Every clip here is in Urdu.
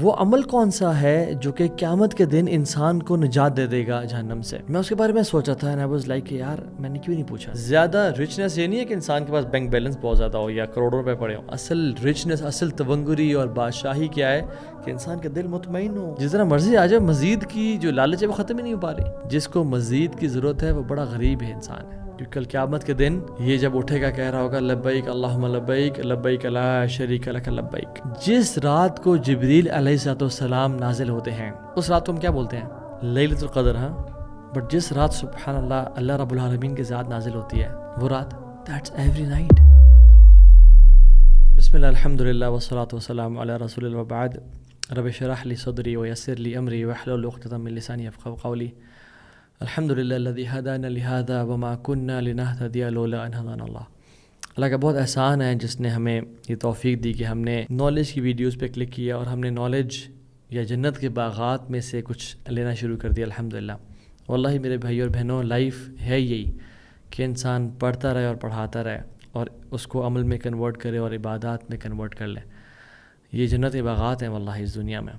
وہ عمل کون سا ہے جو کہ قیامت کے دن انسان کو نجات دے دے گا جہنم سے. میں اس کے بارے میں سوچا تھا and I was like یار میں نے کیوں نہیں پوچھا. زیادہ رچنس یہ نہیں ہے کہ انسان کے پاس بینک بیلنس بہت زیادہ ہو یا کروڑوں روپے پڑے ہوں. اصل رچنس، اصل تونگری اور بادشاہی کیا ہے کہ انسان کا دل مطمئن ہو. جس طرح مرضی آ جائے، مزید کی جو لالچ ہے وہ ختم ہی نہیں ہو پا رہی. جس کو مزید کی ضرورت ہے وہ بڑا غریب ہے انسان ہے. کیونکہ کل قیامت کے دن یہ جب اٹھے گا کہہ رہا ہوگا لبیک اللہم لبیک لبیک لا شریک لک لبیک. جس رات کو جبریل علیہ السلام نازل ہوتے ہیں اس رات کو ہم کیا بولتے ہیں؟ لیلۃ القدر. ہاں، بٹ جس رات سبحان اللہ اللہ رب العالمین کی ذات نازل ہوتی ہے وہ رات، دیٹس ایوری نائٹ. بسم اللہ الحمد للہ والصلاۃ والسلام علی رسول اللہ وبعد. رب اشرح لی صدری ویسر لی امری واحلل عقدۃ من لسانی یفقهوا قولی. الحمد للہ الذی ہدانا لہذا وما کنا لنہتدی لولا ان ہدانا اللہ. اللہ کا بہت احسان ہے جس نے ہمیں یہ توفیق دی کہ ہم نے نالج کی ویڈیوز پہ کلک کیا اور ہم نے نالج یا جنت کے باغات میں سے کچھ لینا شروع کر دیا. الحمدللہ. واللہ میرے بھائی اور بہنوں، لائف ہے یہی کہ انسان پڑھتا رہے اور پڑھاتا رہے اور اس کو عمل میں کنورٹ کرے اور عبادات میں کنورٹ کر لے. یہ جنت کے باغات ہیں واللہ اس دنیا میں.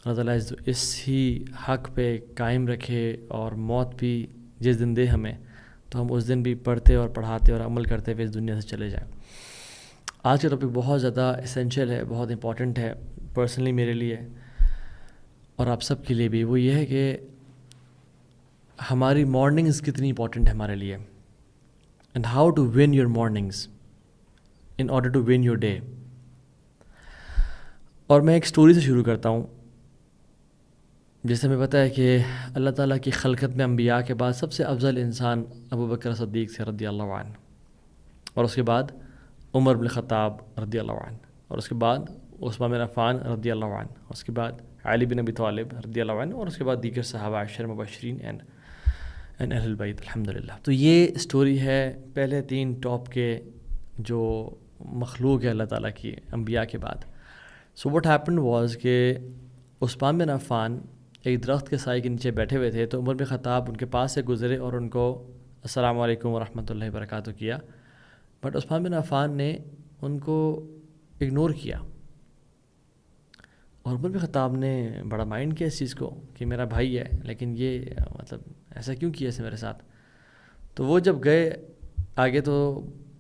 اللہ تعالیٰ اس ہی حق پہ قائم رکھے اور موت بھی جس دن دے ہمیں تو ہم اس دن بھی پڑھتے اور پڑھاتے اور عمل کرتے ہوئے اس دنیا سے چلے جائیں. آج کا ٹاپک بہت زیادہ اسینشیل ہے، بہت امپورٹنٹ ہے پرسنلی میرے لیے اور آپ سب کے لیے بھی. وہ یہ ہے کہ ہماری مارننگز کتنی امپورٹنٹ ہے ہمارے لیے and how to win your mornings in order to win your day. اور میں ایک سٹوری سے شروع کرتا ہوں. جیسے ہمیں پتہ ہے کہ اللہ تعالیٰ کی خلقت میں انبیاء کے بعد سب سے افضل انسان ابو بکر صدیق سے رضی اللہ عنہ، اور اس کے بعد عمر بن خطاب رضی اللہ عنہ، اور اس کے بعد عثمان بن عفان رضی اللہ عنہ، اور اس کے بعد علی بن ابی طالب رضی اللہ عنہ، اور اس کے بعد دیگر صحابہ عشر مبشرین اینڈ اہل البیت الحمدللہ. تو یہ سٹوری ہے پہلے 3 ٹاپ کے جو مخلوق ہے اللہ تعالیٰ کی انبیاء کے بعد. سو واٹ ہیپنڈ واز کہ عثمان بن عفان ایک درخت کے سائے کے نیچے بیٹھے ہوئے تھے تو عمر بن خطاب ان کے پاس سے گزرے اور ان کو السلام علیکم ورحمۃ اللہ وبرکاتہ کیا. بٹ عثمان بن عفان نے ان کو اگنور کیا اور عمر بن خطاب نے بڑا مائنڈ کیا اس چیز کو کہ میرا بھائی ہے لیکن یہ مطلب ایسا کیوں کیا اسے میرے ساتھ. تو وہ جب گئے تو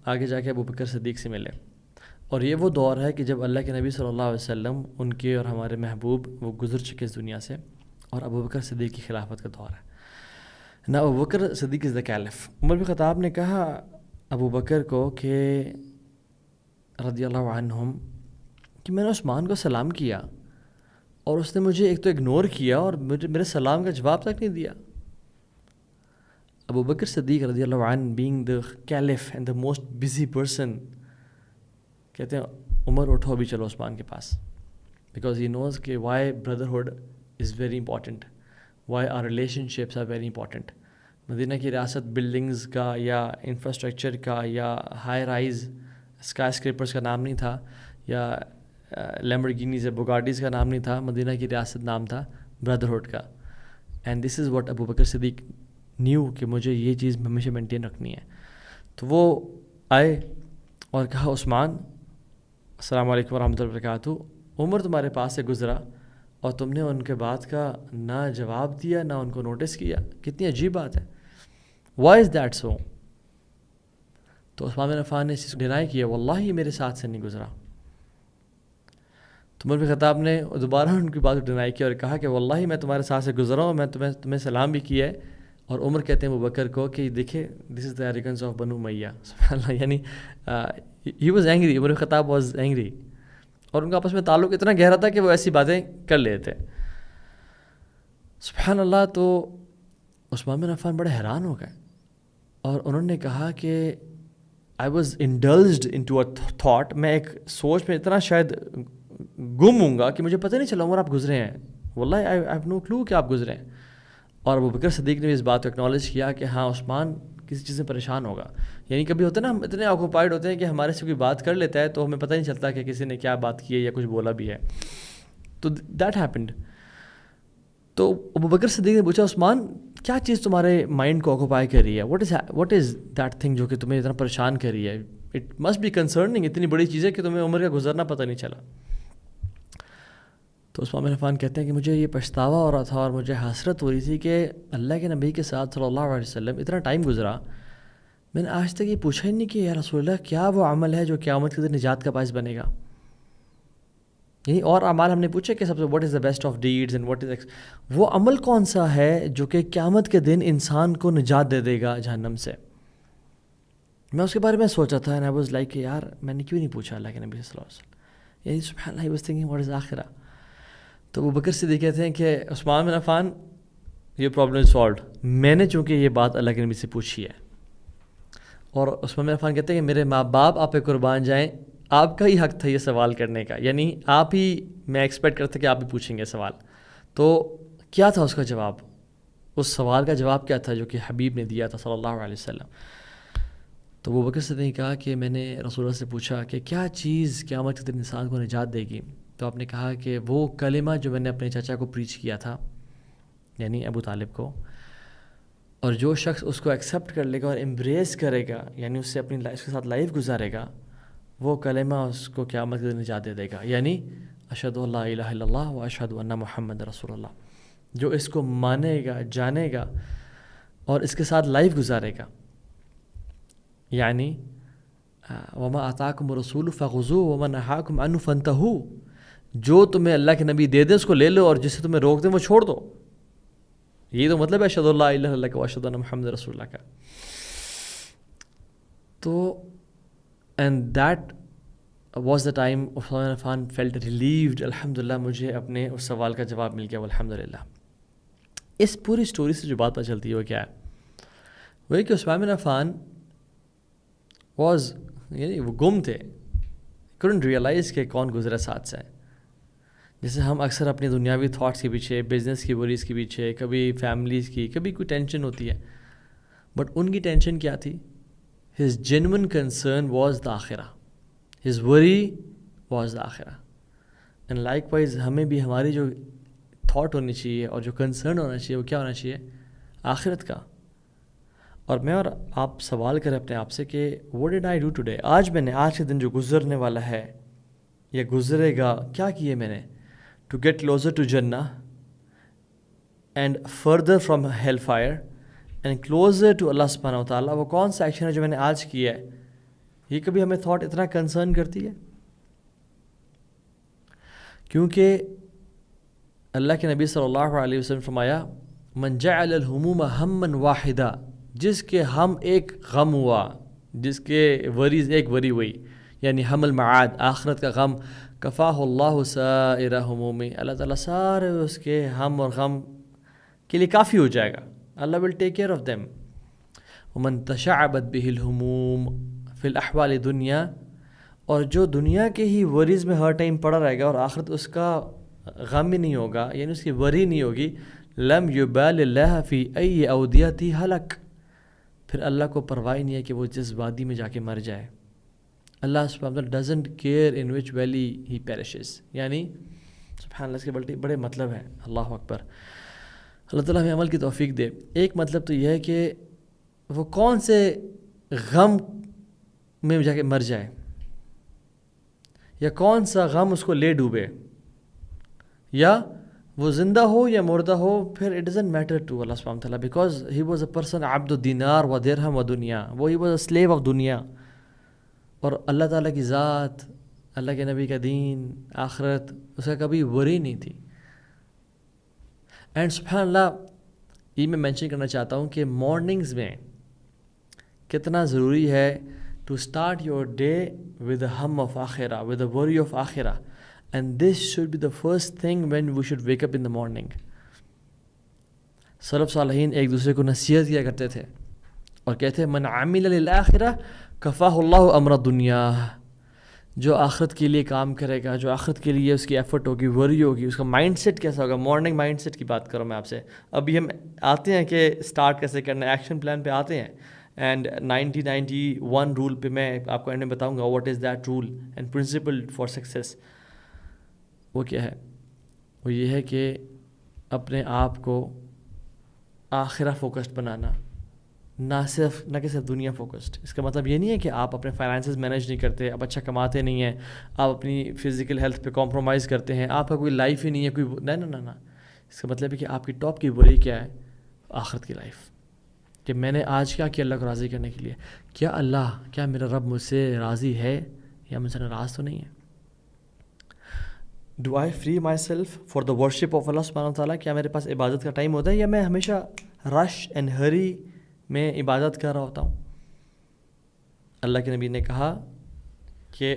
آگے جا کے ابو بکر صدیق سے ملے. اور یہ وہ دور ہے کہ جب اللہ کے نبی صلی اللہ علیہ وسلم ان کے اور ہمارے محبوب وہ گزر چکے اس دنیا سے اور ابو بکر صدیق کی خلافت کا دور ہے. نا ابو بکر صدیق از دا کیلف. عمر بن خطاب نے کہا ابو بکر کو کہ رضی اللہ عنہم کہ میں نے عثمان کو سلام کیا اور اس نے مجھے ایک تو اگنور کیا اور میرے سلام کا جواب تک نہیں دیا. ابو بکر صدیق رضی اللہ عنہ being the caliph and the most busy person کہتے ہیں عمر اٹھو ابھی چلو عثمان کے پاس، بیکاز ہی نوز کہ why brotherhood is very important, why are relationships are very important. Medina کی ریاست بلڈنگز کا یا انفراسٹرکچر کا یا ہائی رائز اسکائی اسکریپرز کا نام نہیں تھا یا لیمبورگینیز یا بوگاٹیز کا نام نہیں تھا. مدینہ کی ریاست نام تھا بردرہڈ کا. And this is what Abu Bakr Siddiq knew کہ مجھے یہ چیز ہمیشہ مینٹین رکھنی ہے. تو وہ آئے اور کہا عثمان السلام علیکم ورحمۃ اللہ وبرکاتہ، عمر تمہارے پاس سے گزرا اور تم نے ان کے بات کا نہ جواب دیا نہ ان کو نوٹس کیا. کتنی عجیب بات ہے. Why is that so? تو عثمان بن عفان نے اس چیز کو ڈینائی کیا، واللہ یہ میرے ساتھ سے نہیں گزرا. تو عمر بن خطاب نے دوبارہ ان کی بات کو ڈینائی کیا اور کہا کہ واللہ میں تمہارے ساتھ سے گزرا ہوں، میں تمہیں سلام بھی کیا ہے. اور عمر کہتے ہیں ابو بکر کو کہ دیکھے دس از دا ایروگنس آف بنو امیہ. سبحان اللہ. یعنی ہی واز اینگری، عمر بن خطاب واز اینگری. اور ان کا آپس میں تعلق اتنا گہرا تھا کہ وہ ایسی باتیں کر لیتے. سبحان اللہ. تو عثمان بن عفان بڑے حیران ہو گئے اور انہوں نے کہا کہ I was indulged into a thought, میں ایک سوچ میں اتنا شاید گم ہوں گا کہ مجھے پتہ نہیں چلا عمر آپ گزرے ہیں. واللہ آئی ہیو نو کلو کہ آپ گزرے ہیں. اور ابو بکر صدیق نے بھی اس بات کو اکنالج کیا کہ ہاں عثمان کسی چیز سے پریشان ہوگا. یعنی کبھی ہوتا ہے نا ہم اتنے آکوپائڈ ہوتے ہیں کہ ہمارے سے کوئی بات کر لیتا ہے تو ہمیں پتہ نہیں چلتا کہ کسی نے کیا بات کی ہے یا کچھ بولا بھی ہے. تو دیٹ ہیپنڈ. تو ابو بکر صدیق نے پوچھا عثمان کیا چیز تمہارے مائنڈ کو آکوپائی کر رہی ہے؟ واٹ از دیٹ تھنگ جو کہ تمہیں اتنا پریشان کر رہی ہے؟ It must be concerning. اتنی بڑی چیز ہے کہ تمہیں عمر کا گزرنا پتہ نہیں چلا. تو عثمان بن عفان کہتے ہیں کہ مجھے یہ پچھتاوا ہو رہا تھا اور مجھے حسرت ہو رہی تھی کہ اللہ کے نبی کے ساتھ صلی اللہ علیہ وسلم اتنا ٹائم گزرا، میں نے آج تک یہ پوچھا ہی نہیں کہ یا رسول اللہ کیا وہ عمل ہے جو قیامت کے دن نجات کا باعث بنے گا. یعنی اور اعمال ہم نے پوچھے کہ سب سے what is the best of deeds and what is, وہ عمل کون سا ہے جو کہ قیامت کے دن انسان کو نجات دے دے گا جہنم سے. میں اس کے بارے میں سوچا تھا اینڈ آئی واز لائک کہ یار میں نے کیوں نہیں پوچھا اللہ کے نبی صلی اللہ علیہ وسلم. یعنی سبحان اللہ، he was thinking what is آخرہ. تو ابو بکر صدیق کہتے ہیں کہ عثمان بن عفان یہ پرابلم سالوڈ، میں نے چونکہ یہ بات اللہ کے نبی سے پوچھی ہے. اور عثمان بن عفان کہتے ہیں کہ میرے ماں باپ آپ پہ قربان جائیں، آپ کا ہی حق تھا یہ سوال کرنے کا، یعنی آپ ہی، میں ایکسپیکٹ کرتا کہ آپ بھی پوچھیں گے سوال. تو کیا تھا اس کا جواب؟ اس سوال کا جواب کیا تھا جو کہ حبیب نے دیا تھا صلی اللہ علیہ وسلم؟ تو وہ بکر صدیق نے کہا کہ میں نے رسول اللہ سے پوچھا کہ کیا چیز قیامت کے دن انسان کو نجات دے گی؟ تو آپ نے کہا کہ وہ کلمہ جو میں نے اپنے چچا کو پریچ کیا تھا، یعنی ابو طالب کو، اور جو شخص اس کو ایکسیپٹ کر لے گا اور امبریس کرے گا، یعنی اس سے اپنی اس کے ساتھ لائف گزارے گا، وہ کلمہ اس کو قیامت کے دن نجات دے گا. یعنی اشہد ان لا الہ الا اللہ و اشہد ان محمد رسول اللہ. جو اس کو مانے گا، جانے گا اور اس کے ساتھ لائف گزارے گا. یعنی وما آتاکم الرسول فخذوہ وما نہاکم عنہ فانتہوا، جو تمہیں اللہ کے نبی دے دیں اس کو لے لو اور جس سے تمہیں روک دیں وہ چھوڑ دو. یہ تو مطلب ہے اشہد ان لا الہ الا اللہ کا و اشہد ان محمد رسول اللہ کا. تو and that was the time Usman bin Affan felt relieved, الحمدللہ مجھے اپنے اس سوال کا جواب مل گیا الحمدللہ. اس پوری سٹوری سے جو بات پتہ چلتی ہے وہ کیا ہے؟ وہ یہ کہ عثمان بن عفان یعنی وہ گم تھے، couldn't ریئلائز کہ کون گزرا ساتھ سے. جیسے ہم اکثر اپنی دنیاوی تھاٹس کے پیچھے، بزنس کی وریز کے پیچھے، کبھی فیملیز کی، کبھی کوئی ٹینشن ہوتی ہے، بٹ ان کی ٹینشن کیا تھی؟ his genuine concern was the آخرہ، his worry was the آخرہ. and likewise ہمیں بھی ہماری جو تھاٹ ہونی چاہیے اور جو کنسرن ہونا چاہیے وہ کیا ہونا چاہیے؟ آخرت کا. اور میں اور آپ سوال کریں اپنے آپ سے کہ what did I do today؟ آج میں نے، آج کے دن جو گزرنے والا ہے یا گزرے گا، کیا کیے میں نے to get closer to Jannah and further from hellfire and closer to Allah سبحانہ و تعالیٰ. وہ کون سا ایکشن ہے جو میں نے آج کیا ہے؟ یہ کبھی ہمیں تھاٹ اتنا کنسرن کرتی ہے؟ کیونکہ اللہ کے نبی صلی اللہ علیہ وسلم فرمایا من جعل الہموم ہما واحدہ، جس کے ہم ایک غم ہوا، جس کے وریز ایک وری ہوئی، یعنی ہم المعاد، آخرت کا غم، کفاہ اللہ سائر ہمومی، اللہ تعالیٰ سارے اس کے ہم اور غم کے لیے کافی ہو جائے گا. اللہ will take care of them. ومن تشعبت بہ الہموم فی الاحوال دنیا، اور جو دنیا کے ہی وریز میں ہر ٹائم پڑا رہے گا اور آخرت اس کا غم ہی نہیں ہوگا، یعنی اس کی وری نہیں ہوگی، لم یبال اللہ فی ای اودیتی ہلک، پھر اللہ کو پرواہ نہیں ہے کہ وہ جس وادی میں جا کے مر جائے. اللہ سبحانہ وتعالی doesn't care in which valley he perishes. یعنی سبحان اللہ، اس کے بڑے مطلب ہیں. اللہ اکبر. اللہ تعالیٰ ہمیں عمل کی توفیق دے. ایک مطلب تو یہ ہے کہ وہ کون سے غم میں جا کے مر جائے یا کون سا غم اس کو لے ڈوبے، یا وہ زندہ ہو یا مردہ ہو، پھر اٹ ڈزنٹ میٹر ٹو اللہ سبحانہ تعالیٰ، because he was a person عبد الدینار و درہم و دنیا، وہ he was a slave of دنیا. اور اللہ تعالیٰ کی ذات، اللہ کے نبی کا دین، آخرت، اس کا کبھی وری نہیں تھی. اینڈ سبحان اللہ، یہ میں مینشن کرنا چاہتا ہوں کہ مارننگز میں کتنا ضروری ہے to start your day with ہم آف آخرہ، ود اے وری آف آخرہ. And this should be the first thing when we should wake up in the morning. سلف صالحین ایک دوسرے کو نصیحت کیا کرتے تھے اور کہتے ہیں من عمل للآخرہ کفاہ اللہ امر دنیا، جو آخرت کے لیے کام کرے گا، جو آخرت کے لیے اس کی ایفرٹ ہوگی، وری ہوگی، اس کا مائنڈ سیٹ کیسا ہوگا. مارننگ مائنڈ سیٹ کی بات کروں میں آپ سے. ابھی ہم آتے ہیں کہ اسٹارٹ کیسے کرنا ہے، ایکشن پلان پہ آتے ہیں. اینڈ 90-91 رول پہ میں آپ کو اینڈ میں بتاؤں گا what is that rule and principle for success. وہ کیا ہے؟ وہ یہ ہے کہ اپنے آپ کو آخرہ فوکسڈ بنانا، نہ کہ صرف دنیا فوکسڈ. اس کا مطلب یہ نہیں ہے کہ آپ اپنے فائنانسز مینیج نہیں کرتے, آپ اچھا کماتے نہیں ہیں, آپ اپنی فزیکل ہیلتھ پہ کمپرومائز کرتے ہیں, آپ کا کوئی لائف ہی نہیں ہے کوئی. نہ. اس کا مطلب ہے کہ آپ کی ٹاپ کی بری کیا ہے؟ آخرت کی لائف. کہ میں نے آج کیا کیا اللہ کو راضی کرنے کے لیے. کیا میرا رب مجھ سے راضی ہے یا مجھ سے ناراض تو نہیں ہے؟ Do I free myself for the worship of اللہ سبحانہ وتعالیٰ. کیا میرے پاس عبادت کا ٹائم ہوتا ہے یا میں ہمیشہ رش اینڈ ہری میں عبادت کر رہا ہوتا ہوں؟ اللہ کے نبی نے کہا کہ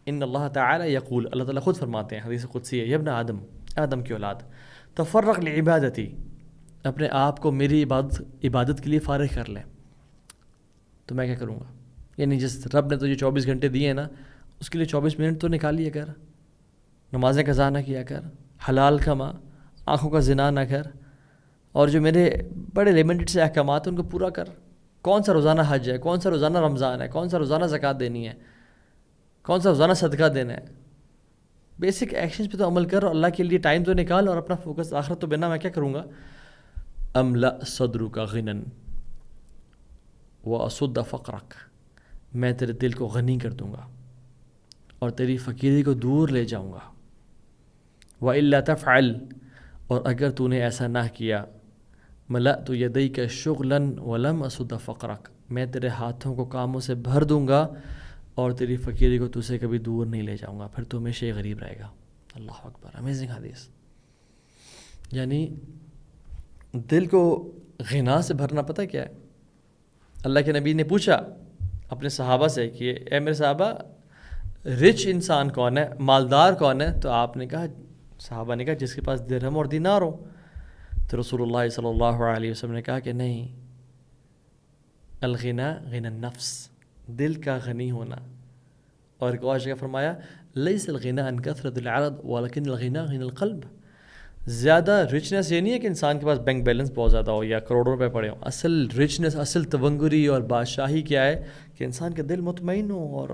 ان اللہ تعالی یقول, اللہ تعالیٰ خود فرماتے ہیں, حدیث قدسی ہے, یا ابن آدم کی اولاد, تفرغ لعبادتی, اپنے آپ کو میری عبادت کے لیے فارغ کر لیں. تو میں کیا کروں گا؟ یعنی جس رب نے تجھے 24 گھنٹے دیے ہیں نا, اس کے لیے 24 منٹ تو نکال لیا کر. نمازیں قضا نہ کیا کر, حلال کما, آنکھوں کا زنا نہ کر, اور جو میرے بڑے لمیٹڈ سے احکامات ہیں ان کو پورا کر. کون سا روزانہ حج ہے, کون سا روزانہ رمضان ہے, کون سا روزانہ زکوٰۃ دینی ہے, کون سا روزانہ صدقہ دینا ہے. بیسک ایکشنز پہ تو عمل کر, اور اللہ کے لیے ٹائم تو نکال, اور اپنا فوکس آخرت تو بنا. میں کیا کروں گا؟ املا صدرک غنا واسد فقرک, میں تیرے دل کو غنی کر دوں گا اور تیری فقیری کو دور لے جاؤں گا. وَإِلَّا تَفْعَلْ, اور اگر تو نے ایسا نہ کیا, ملأت یدیک شغلا ولم اسد فقرک, میں تیرے ہاتھوں کو کاموں سے بھر دوں گا اور تیری فقیری کو تجھ سے کبھی دور نہیں لے جاؤں گا, پھر تو ہمیشہ ہی غریب رہے گا. اللہ اکبر, امیزنگ حدیث. یعنی دل کو غنا سے بھرنا پتہ کیا ہے؟ اللہ کے نبی نے پوچھا اپنے صحابہ سے کہ اے میرے صحابہ, رچ انسان کون ہے, مالدار کون ہے؟ تو آپ نے کہا, صحابہ نے کہا جس کے پاس درہم اور دینار ہو. تو رسول اللہ صلی اللہ علیہ وسلم نے کہا کہ نہیں, الغنا غنا النفس, دل کا غنی ہونا. اور ایک اور جگہ فرمایا لیس الغنا عن کثرت العرض ولکن الغنا غنا القلب. زیادہ رچنس یہ نہیں ہے کہ انسان کے پاس بینک بیلنس بہت زیادہ ہو یا کروڑوں روپے پڑے ہوں. اصل رچنس, اصل تونگری اور بادشاہی کیا ہے؟ کہ انسان کا دل مطمئن ہو اور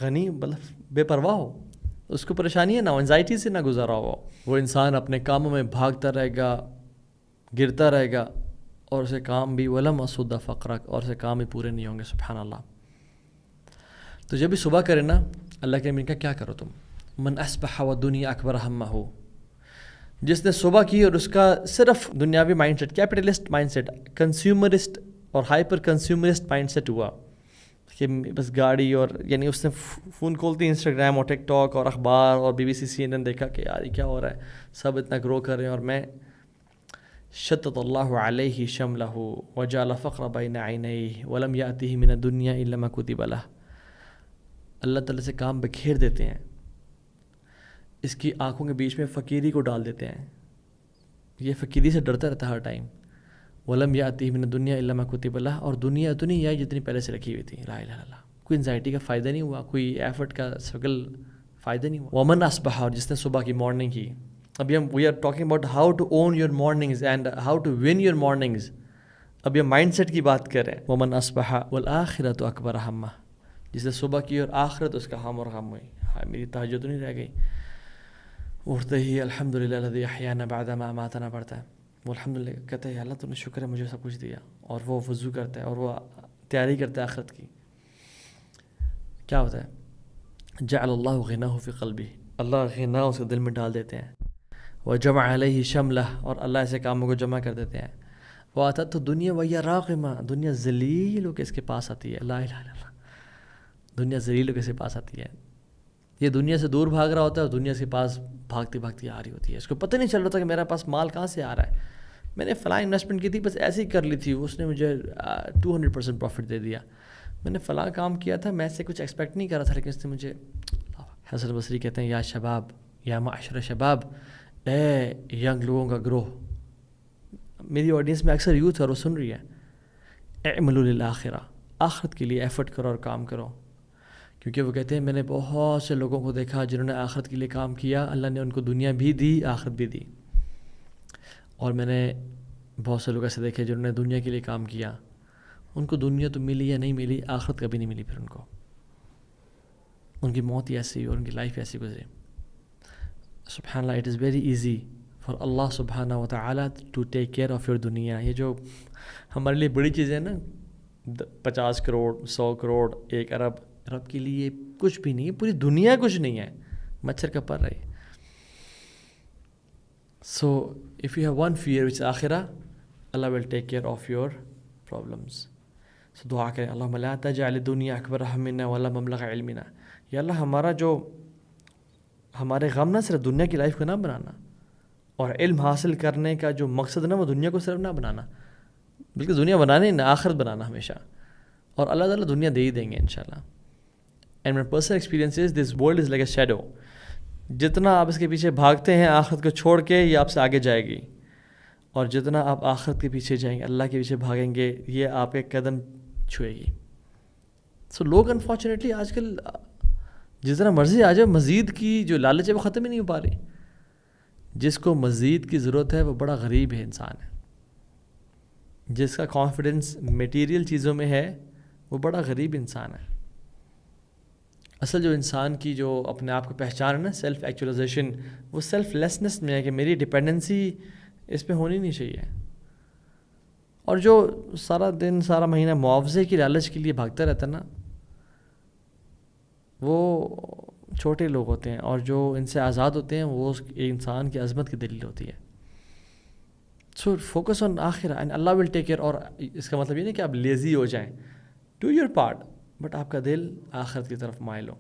غنی, مطلب بے پرواہ ہو, اس کو پریشانیاں نہ ہو, انزائٹی سے نہ گزارا ہو. وہ انسان اپنے کاموں میں بھاگتا رہے گا, گرتا رہے گا, اور اسے کام بھی ولم اسد فقرک, اور اسے کام بھی پورے نہیں ہوں گے. سبحان اللہ. تو جب بھی صبح کرے نا, اللہ کے نبی کا کیا کرو تم, من اصبح والدنیا اکبر ہمہ, جس نے صبح کی اور اس کا صرف دنیاوی mindset, capitalist mindset, consumerist اور ہائپر کنزیومرسٹ مائنڈ سیٹ ہوا کہ بس گاڑی, اور یعنی اس نے فون کھولتی انسٹاگرام اور ٹک ٹاک اور اخبار اور BBC CNN دیکھا کہ یار یہ کیا ہو رہا ہے, سب اتنا گرو کر رہے ہیں اور میں. شتت اللہ علیہ شملہ وجعل فقر بین عینیہ ولم یأتہ من الدنیا الا ما کتب لہ. اللہ تعالیٰ سے کام بکھیر دیتے ہیں, اس کی آنکھوں کے بیچ میں فقیری کو ڈال دیتے ہیں, یہ فقیری سے ڈرتا رہتا ہر ٹائم. ولم یأتہ من الدنیا الا ما کتب لہ, اور دنیا اتنی ہے جتنی پہلے سے رکھی ہوئی تھی. لا الہ الا اللہ. کوئی انزائٹی کا فائدہ نہیں ہوا, کوئی ایفرٹ کا اسٹرگل فائدہ نہیں ہوا. ومن اصبح, اور جس نے صبح کی مارننگ کی. ابھی ہم we are talking about how to own your mornings and how to win your mornings. اب یہ مائنڈ سیٹ کی بات کریں. ومن اصبح والآخرۃ اکبر ہمہ, جس نے صبح کی اور آخرت اس کا ہم اور غم ہوئی. ہائے میری تہجد نہیں رہ گئی, اٹھتے ہی الحمدللہ الذی احیانا بعد ما اماتنا پڑھتا ہے. وہ الحمدللہ کہتے ہیں اللہ تو نے شکر ہے مجھے سب کچھ دیا, اور وہ وضو کرتا ہے اور وہ تیاری کرتا ہے آخرت کی. کیا ہوتا ہے؟ جعل اللہ غناہ فی قلبہ, اللہ غنا اس کے دل میں ڈال دیتے ہیں. وجمع علیہ شملہ, اور اللہ ایسے کاموں کو جمع کر دیتے ہیں. واتت دنیا وہی راغمہ, دنیا ذلیل ہو کے اس کے پاس آتی ہے. لا الہ الا اللہ. دنیا ذلیل ہو کے اس کے پاس آتی ہے. یہ دنیا سے دور بھاگ رہا ہوتا ہے اور دنیا کے پاس بھاگتی بھاگتی آ رہی ہوتی ہے. اس کو پتہ نہیں چل رہا تھا کہ میرا پاس مال کہاں سے آ رہا ہے. میں نے فلاں انویسٹمنٹ کی تھی, بس ایسے ہی کر لی تھی, اس نے مجھے 200% پروفٹ دے دیا. میں نے فلاں کام کیا تھا, میں سے کچھ ایکسپیکٹ نہیں کر رہا تھا, لیکن اس نے مجھے. حسن بصری کہتے ہیں یا شباب, یا معاشر شباب, اے ینگ لوگوں کا گروہ. میری آڈینس میں اکثر یوتھ ہے اور وہ سن رہی ہے. اعملوا للآخرہ, آخرت کے لیے ایفرٹ کرو اور کام کرو. کیونکہ وہ کہتے ہیں میں نے بہت سے لوگوں کو دیکھا جنہوں نے آخرت کے لیے کام کیا, اللہ نے ان کو دنیا بھی دی, آخرت بھی دی. اور میں نے بہت سے لوگ ایسے دیکھے جنہوں نے دنیا کے لیے کام کیا, ان کو دنیا تو ملی یا نہیں ملی, آخرت کبھی نہیں ملی. پھر ان کو ان کی موت ہی ایسی اور ان کی لائف ایسی گزری. سبحان اللہ, it is very easy for اللہ سبحانہ و تعالیٰ to take care of your دنیا. یہ جو ہمارے لیے بڑی چیزیں نا 50 کروڑ 100 کروڑ 1 ارب کے لیے کچھ بھی نہیں ہے, پوری دنیا کچھ نہیں ہے, مچھر کا پر رہی. So if you have one fear which آخرہ, اللہ will take care of your problems. So دعا کریں اللہم لا تجعل الدنیا اکبر ہمنا ولا مبلغ علمنا. یا اللہ ہمارا جو ہمارے غم نہ صرف دنیا کی لائف کو نہ بنانا, اور علم حاصل کرنے کا جو مقصد نا وہ دنیا کو صرف نہ بنانا, بلکہ دنیا بنانے نہ آخرت بنانا ہمیشہ. اور اللہ تعالیٰ دنیا دے ہی دیں گے انشاءاللہ. And my personal experience is this world is like a shadow. جتنا آپ اس کے پیچھے بھاگتے ہیں آخرت کو چھوڑ کے, یہ آپ سے آگے جائے گی, اور جتنا آپ آخرت کے پیچھے جائیں گے, اللہ کے پیچھے بھاگیں گے, یہ آپ کے قدم چھوئے گی. سو لوگ انفارچونیٹلی آج کل جتنا مرضی آ جائے, مزید کی جو لالچ ہے وہ ختم ہی نہیں ہو پا رہی. جس کو مزید کی ضرورت ہے وہ بڑا غریب ہے انسان ہے. جس کا کانفیڈنس میٹیریل چیزوں میں ہے وہ بڑا غریب انسان ہے. اصل جو انسان کی جو اپنے آپ کو پہچان ہے نا, سیلف ایکچولائزیشن, وہ سیلف لیسنس میں ہے کہ میری ڈپینڈنسی اس پہ ہونی نہیں چاہیے. اور جو سارا دن سارا مہینہ معاوضے کی لالچ کے لیے بھاگتا رہتا ہے نا, وہ چھوٹے لوگ ہوتے ہیں, اور جو ان سے آزاد ہوتے ہیں وہ اس انسان کی عظمت کی دلیل ہوتی ہے. سو فوکس آن آخرہ اینڈ اللہ ول ٹیک کیئر. اور اس کا مطلب یہ نہیں کہ آپ لیزی ہو جائیں, ڈو یور پارٹ, بٹ آپ کا دل آخرت کی طرف مائل ہو.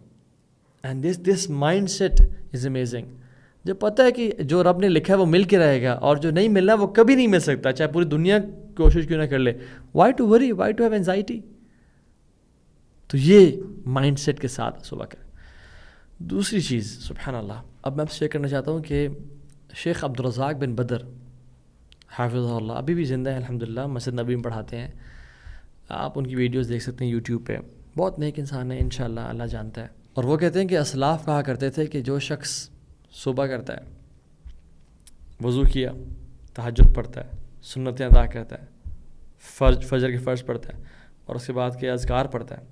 And this mindset is amazing. جب پتہ ہے کہ جو رب نے لکھا ہے وہ مل کے رہے گا, اور جو نہیں ملنا وہ کبھی نہیں مل سکتا, چاہے پوری دنیا کوشش کیوں نہ کر لے. Why to worry, why to have anxiety. تو یہ مائنڈ سیٹ کے ساتھ صبح کریں. دوسری چیز سبحان اللہ, اب میں آپ سے شیئر کرنا چاہتا ہوں کہ شیخ عبدالرزاق بن بدر حافظہ اللہ ابھی بھی زندہ ہیں الحمدللہ, مسجد نبی میں پڑھاتے ہیں. آپ ان کی ویڈیوز دیکھ سکتے ہیں یوٹیوب پہ. بہت نیک انسان ہے انشاءاللہ, اللہ جانتا ہے. اور وہ کہتے ہیں کہ اسلاف کہا کرتے تھے کہ جو شخص صبح کرتا ہے, وضو کیا, تہجد پڑھتا ہے, سنتیں ادا کرتا ہے, فجر کے فرض پڑھتا ہے, اور اس کے بعد کے اذکار پڑھتا ہے,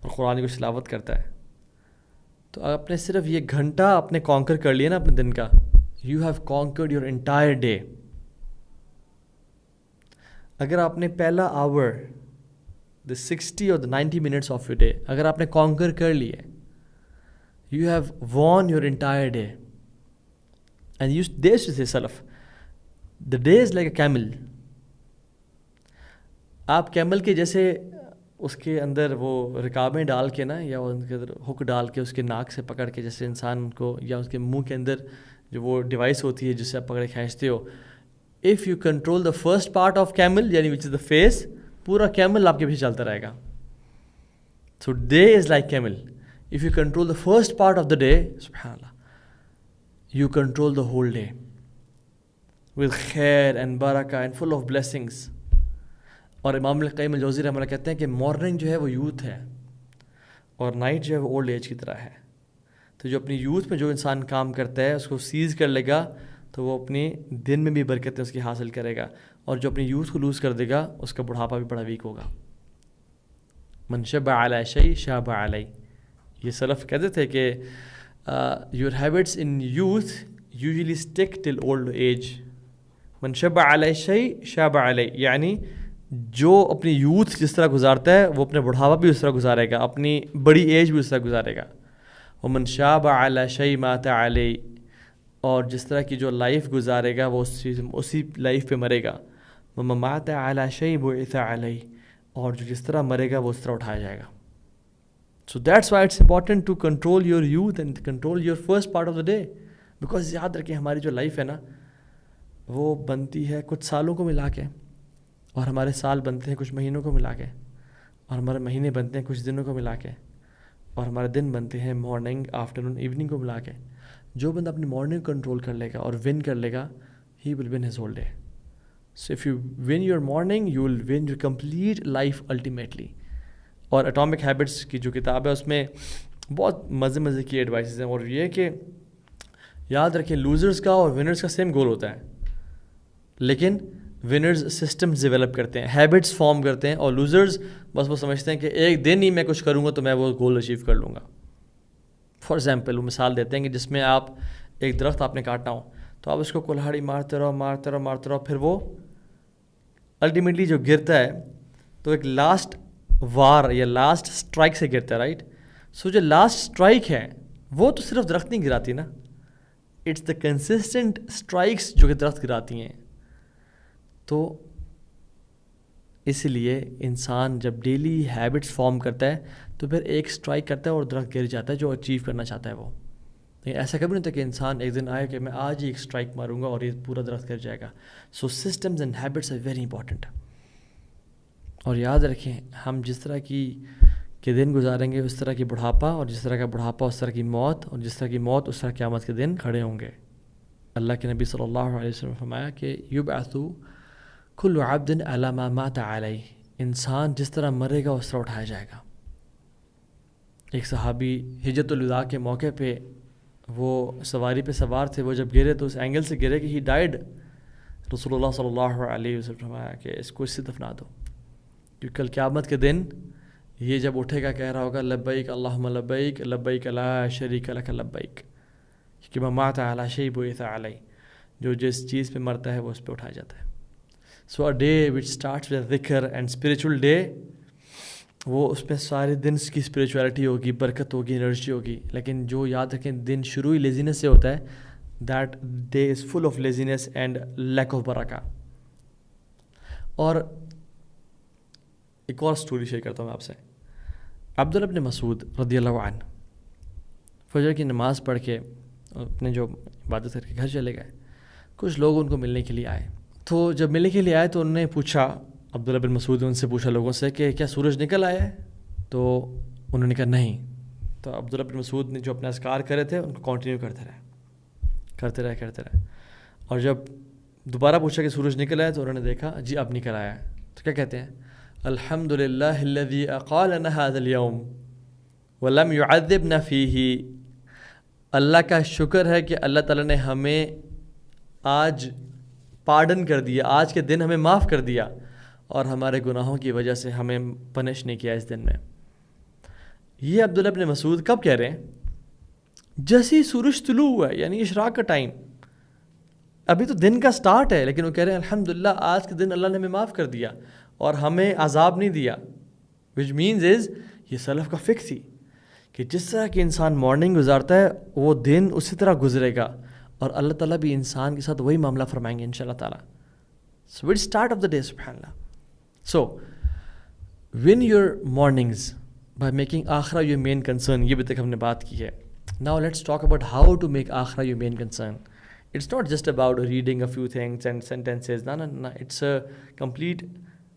اور قرآن کی تلاوت کرتا ہے, تو آپ نے صرف یہ گھنٹہ اپنے کانکر کر لیا نا اپنے دن کا, you have conquered your entire day. اگر آپ نے پہلا آور the 60 or the 90 minutes of your day اگر آپ نے کانکر کر لیے, you have won your entire day. And you dare to say salaf, the day is like a camel. آپ کیمل کے جیسے اس کے اندر وہ رکابیں ڈال کے نا, یا ان کے اندر ہک ڈال کے اس کے ناک سے پکڑ کے, جیسے انسان کو, یا اس کے منہ کے اندر جو وہ ڈیوائس ہوتی ہے جس سے آپ پکڑے کھینچتے ہو. if you control the first part of camel یعنی which is the face, پورا کیمل آپ کے پیچھے چلتا رہے گا. So day is like camel. If you control the first part of the day, سبحان اللہ, you control the whole day with خیر اینڈ برکہ اینڈ فل آف بلیسنگس. اور امام القیم الجوزی رحمہ اللہ کہتے ہیں کہ مارننگ جو ہے وہ یوتھ ہے, اور نائٹ جو ہے وہ اولڈ ایج کی طرح ہے. تو جو اپنی یوتھ میں جو انسان کام کرتا ہے اس کو سیز کر لے گا تو وہ اپنے دن میں بھی برکتیں اس کی حاصل کرے گا, اور جو اپنی یوتھ کو لوز کر دے گا اس کا بڑھاپا بھی بڑا ویک ہوگا. من شب علی شیء شاب علی. یہ سلف کہتے تھے کہ your habits in youth usually stick till old age. من شب علی شیء شاب علی, یعنی جو اپنی یوتھ جس طرح گزارتا ہے وہ اپنے بڑھاپا بھی اس طرح گزارے گا, اپنی بڑی ایج بھی اس طرح گزارے گا. ومن شاب علی شیء مات علی, اور جس طرح کی جو لائف گزارے گا وہ اسی لائف پہ مرے گا. ومن مات علی شیء بعث علی, اور جو جس طرح مرے گا وہ اس طرح اٹھایا جائے گا. So that's why it's important to control your youth and control your first part of the day. Because یاد رکھیں ہماری جو لائف ہے نا وہ بنتی ہے کچھ سالوں کو ملا کے, اور ہمارے سال بنتے ہیں کچھ مہینوں کو ملا کے, اور ہمارے مہینے بنتے ہیں کچھ دنوں کو ملا کے, اور ہمارے دن بنتے ہیں مارننگ آفٹرنون ایوننگ کو ملا کے. جو بندہ اپنی مارننگ کنٹرول کر لے گا اور ون کر لے گا, he will win his whole day. So if you win your morning you will win your complete life ultimately. اور اٹامک ہیبٹس کی جو کتاب ہے اس میں بہت مزے کی ایڈوائسز ہیں, اور یہ کہ یاد رکھیں لوزرز کا اور ونرز کا سیم گول ہوتا ہے, لیکن ونرز سسٹمز ڈیولپ کرتے ہیں, ہیبٹس فارم کرتے ہیں, اور لوزرز بس وہ سمجھتے ہیں کہ ایک دن ہی میں کچھ کروں گا تو میں وہ گول اچیو کر لوں گا. فار ایگزامپل وہ مثال دیتے ہیں کہ جس میں آپ ایک درخت آپ نے کاٹنا ہو تو آپ اس کو کلہاڑی مارتے رہو، پھر وہ الٹیمیٹلی جو گرتا ہے تو ایک لاسٹ وار یا لاسٹ اسٹرائک سے گرتا ہے، رائٹ؟ سو جو لاسٹ اسٹرائک ہے وہ تو صرف درخت نہیں گراتی نا، اٹس دا کنسسٹنٹ اسٹرائکس جو کہ درخت گراتی ہیں. تو اس لیے انسان جب ڈیلی ہیبٹس فارم کرتا ہے تو پھر ایک اسٹرائک کرتا ہے اور درخت گر جاتا ہے جو اچیو کرنا چاہتا ہے وہ. لیکن ایسا کبھی نہیں ہوتا کہ انسان ایک دن آئے کہ میں آج ہی ایک اسٹرائک ماروں گا اور یہ پورا درخت گر جائے گا. So systems and habits are very important. اور یاد رکھیں ہم جس طرح کے دن گزاریں گے اس طرح کی بڑھاپا، اور جس طرح کا بڑھاپا اس طرح کی موت، اور جس طرح کی موت اس طرح قیامت کے دن کھڑے ہوں گے. اللہ کے نبی صلی اللہ علیہ وسلم نے فرمایا کہ یبعث کل عبد علی ما مات علیہ، انسان جس طرح مرے گا اس طرح اٹھایا جائے گا. ایک صحابی حجۃ الوداع کے موقع پہ وہ سواری پہ سوار تھے، وہ جب گرے تو اس اینگل سے گرے کہ ہی ڈائیڈ. رسول اللہ صلی اللہ علیہ وسلم نے فرمایا کہ اس کو اس سے دفنا دو، کیونکہ کل قیامت کے دن یہ جب اٹھے گا کہہ رہا ہوگا لبیک اللہم لبیک لبیک لا شریک لک لبیک، کہ من مات علی شیء بعث علیہ، جو جس چیز پہ مرتا ہے وہ اس پہ اٹھایا جاتا ہے. So a day which starts with ذکر اینڈ اسپریچول ڈے، وہ اس پہ سارے دن کی اسپریچولیٹی ہوگی، برکت ہوگی، انرجی ہوگی. لیکن جو یاد رکھیں دن شروع ہی لیزینس سے ہوتا ہے، that day is full of laziness and lack of برکہ. اور ایک اور سٹوری شیئر کرتا ہوں آپ سے. عبداللہ بن مسعود رضی اللہ عنہ فجر کی نماز پڑھ کے اپنے جو عبادت کر کے گھر چلے گئے. کچھ لوگ ان کو ملنے کے لیے آئے. تو جب ملنے کے لیے آئے تو انہوں نے پوچھا، عبداللہ بن مسعود نے ان سے پوچھا لوگوں سے کہ کیا سورج نکل آیا ہے؟ تو انہوں نے کہا نہیں. تو عبداللہ بن مسعود نے جو اپنا اذکار کرے تھے ان کو کنٹینیو کرتے رہے. اور جب دوبارہ پوچھا کہ سورج نکل آیا تو انہوں نے دیکھا جی اب نکل آیا ہے. تو کیا کہتے ہیں؟ الحمد للہ الذی اقالنا ھذا اليوم ولم يعذبنا فیہ. اللہ کا شکر ہے کہ اللہ تعالیٰ نے ہمیں آج پارڈن کر دیا، آج کے دن ہمیں معاف کر دیا، اور ہمارے گناہوں کی وجہ سے ہمیں پنش نہیں کیا اس دن میں. یہ عبداللہ بن مسعود کب کہہ رہے ہیں؟ جیسے ہی سورج طلوع ہوا ہے، یعنی اشراق کا ٹائم، ابھی تو دن کا سٹارٹ ہے، لیکن وہ کہہ رہے ہیں الحمدللہ آج کے دن اللہ نے ہمیں معاف کر دیا اور ہمیں عذاب نہیں دیا. وچ مینز از یہ سلف کا فکر تھی کہ جس طرح کہ انسان مارننگ گزارتا ہے وہ دن اسی طرح گزرے گا، اور اللہ تعالیٰ بھی انسان کے ساتھ وہی معاملہ فرمائیں گے انشاءاللہ تعالیٰ. So it's start of the day, subhanallah. So win your mornings by making آخرہ your main concern. یہ بھی تک ہم نے بات کی ہے. Now let's talk about how to make آخرہ your main concern. It's not just about reading a few things and sentences. No. It's a complete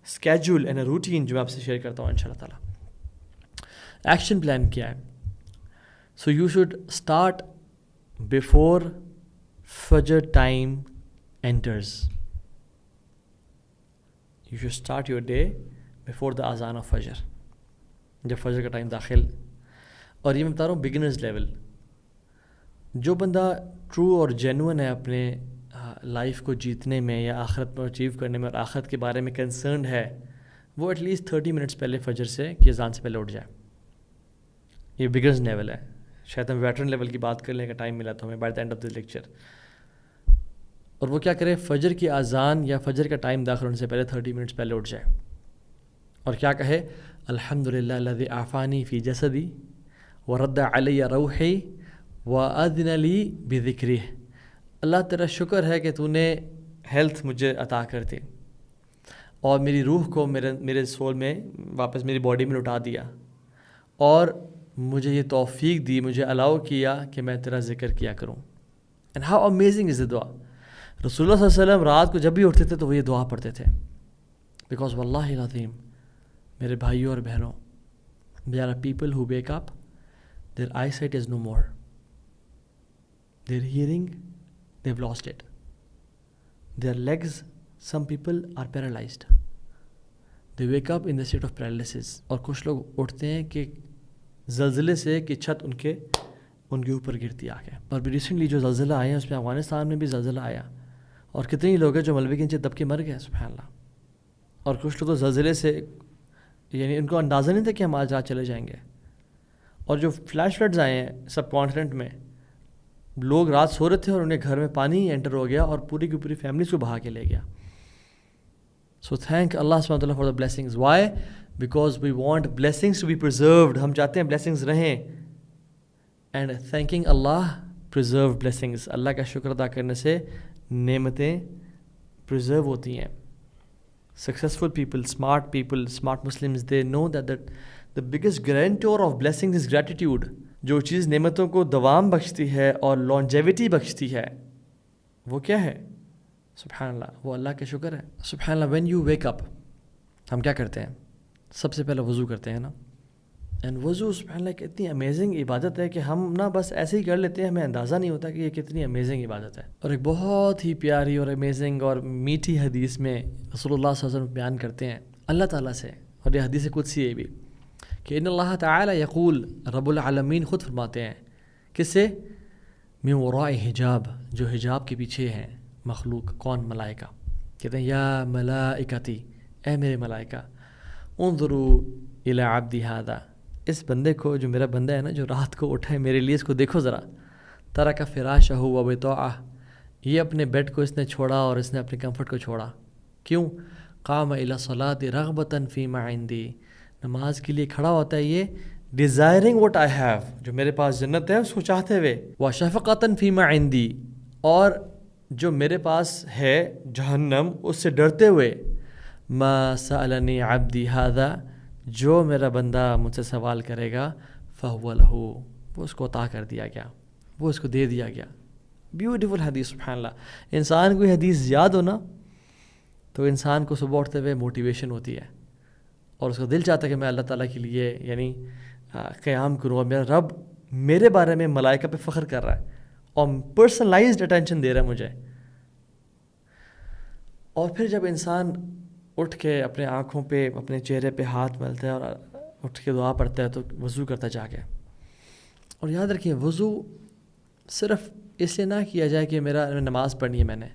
schedule and a routine جو میں آپ سے شیئر کرتا ہوں انشاءاللہ تعالیٰ. ایکشن پلان کیا ہے؟ So you should start before Fajr time enters. You should start your day before the azan of Fajr. جب فجر کا ٹائم داخل، اور یہ میں بتا رہا ہوں بگنرز لیول. جو بندہ ٹرو اور جینوئن ہے اپنے لائف کو جیتنے میں یا آخرت میں اچیو کرنے میں اور آخرت کے بارے میں کنسرنڈ ہے، وہ ایٹ لیسٹ 30 منٹس پہلے فجر سے کی اذان سے پہلے اٹھ جائے. یہ بگنرز لیول ہے. شاید ہم ویٹرن لیول کی بات کرنے کا ٹائم ملا تو ہمیں by the and of this lecture. اور وہ کیا کرے؟ فجر کی اذان یا فجر کا ٹائم داخل ہونے سے پہلے 30 منٹس پہلے اٹھ جائے اور کیا کہے؟ الحمدللہ الذی عافانی فی جسدی ورد علی روحی واذن لی بذکرہ. اللہ تیرا شکر ہے کہ تو نے ہیلتھ مجھے عطا کر دی اور میری روح کو میرے سول میں واپس میری باڈی میں لوٹا دیا، اور مجھے یہ توفیق دی، مجھے الاؤ کیا کہ میں تیرا ذکر کیا کروں. اینڈ ہاؤ امیزنگ از دا دعا. رسول اللہ صلی اللہ علیہ وسلم رات کو جب بھی اٹھتے تھے تو وہ یہ دعا پڑھتے تھے. بیکاز واللہ العظیم میرے بھائیوں اور بہنوں، there are people who wake up, their eyesight is no more, their hearing, they've lost it, their legs, some people are paralyzed, they wake up in the state of paralysis. اور کچھ لوگ اٹھتے ہیں کہ زلزلے سے کہ چھت ان کے اوپر گرتی آ کے. اور بھی ریسنٹلی جو زلزلہ آئے ہیں اس میں افغانستان میں بھی زلزلہ آیا اور کتنے ہی لوگ ہیں جو ملبے کے نیچے دب کے مر گئے سبحان اللہ. اور کچھ لوگ تو زلزلے سے یعنی ان کو اندازہ نہیں تھا کہ ہم آج رات چلے جائیں گے. اور جو فلیش فلڈز آئے ہیں سب کانٹیننٹ میں، لوگ رات سو رہے تھے اور انہیں گھر میں پانی انٹر ہو گیا اور پوری کی پوری فیملیز کو بہا کے لے گیا. سو تھینک اللہ سبحانہ وتعالیٰ for the blessings. Why? Because we want blessings to be preserved. ہم چاہتے ہیں بلیسنگز رہیں. اینڈ تھینکنگ اللہ پرزرو بلیسنگز. اللہ کا شکر ادا کرنے سے نعمتیں پرزرو ہوتی ہیں. Successful people, smart people, smart Muslims, they know that the biggest guarantor of blessings is gratitude. جو چیز نعمتوں کو دوام بخشتی ہے اور لانجیوٹی بخشتی ہے وہ کیا ہے؟ سبحان اللہ, وہ اللہ کا شکر ہے. سبحان اللہ. وین یو ویک اپ, ہم کیا کرتے ہیں؟ سب سے پہلے وضو کرتے ہیں نا. اینڈ وضو سبحان اللہ ایک اتنی امیزنگ عبادت ہے کہ ہم نا بس ایسے ہی کر لیتے ہیں, ہمیں اندازہ نہیں ہوتا کہ یہ کتنی امیزنگ عبادت ہے. اور ایک بہت ہی پیاری اور امیزنگ اور میٹھی حدیث میں رسول اللہ صلی اللہ علیہ وسلم بیان کرتے ہیں اللہ تعالیٰ سے, اور یہ حدیث قدسی ہے بھی, کہ ان اللہ تعالی یقول, رب العالمین خود فرماتے ہیں کس سے؟ من وراء حجاب, جو حجاب کے پیچھے ہیں مخلوق. کون؟ ملائکہ. کہتے ہیں یا ملائکتی, اے میرے ملائکہ, انظروا الی عبدی ھذا, اس بندے کو, جو میرا بندہ ہے نا, جو رات کو اٹھا ہے میرے لیے, اس کو دیکھو ذرا. ترک فراشہ و بطاعہ, یہ اپنے بیڈ کو اس نے چھوڑا اور اس نے اپنے کمفرٹ کو چھوڑا. کیوں؟ قام الی الصلاۃ رغبۃ فیما عندی, نماز کے لیے کھڑا ہوتا ہے یہ ڈیزائرنگ واٹ آئی ہیو, جو میرے پاس جنت ہے اس کو چاہتے ہوئے. وشفقۃ فیما عندی, اور جو میرے پاس ہے جہنم اس سے ڈرتے ہوئے. ما سألنی عبدی ھذا, جو میرا بندہ مجھ سے سوال کرے گا, فہو لہ, وہ اس کو عطا کر دیا گیا, وہ اس کو دے دیا گیا. بیوٹیفل حدیث. سبحان اللہ. انسان کو یہ حدیث یاد ہو نا تو انسان کو صبح اٹھتے ہوئے موٹیویشن ہوتی ہے, اور اس کا دل چاہتا ہے کہ میں اللہ تعالیٰ کے لیے یعنی قیام کروں, اور میرا رب میرے بارے میں ملائکہ پہ فخر کر رہا ہے اور پرسنلائزڈ اٹینشن دے رہا ہے مجھے. اور پھر جب انسان اٹھ کے اپنے آنکھوں پہ, اپنے چہرے پہ ہاتھ ملتا ہے اور اٹھ کے دعا پڑھتا ہے, تو وضو کرتا جا کے. اور یاد رکھیے وضو صرف اس لیے نہ کیا جائے کہ میرا نماز پڑھنی ہے میں نے,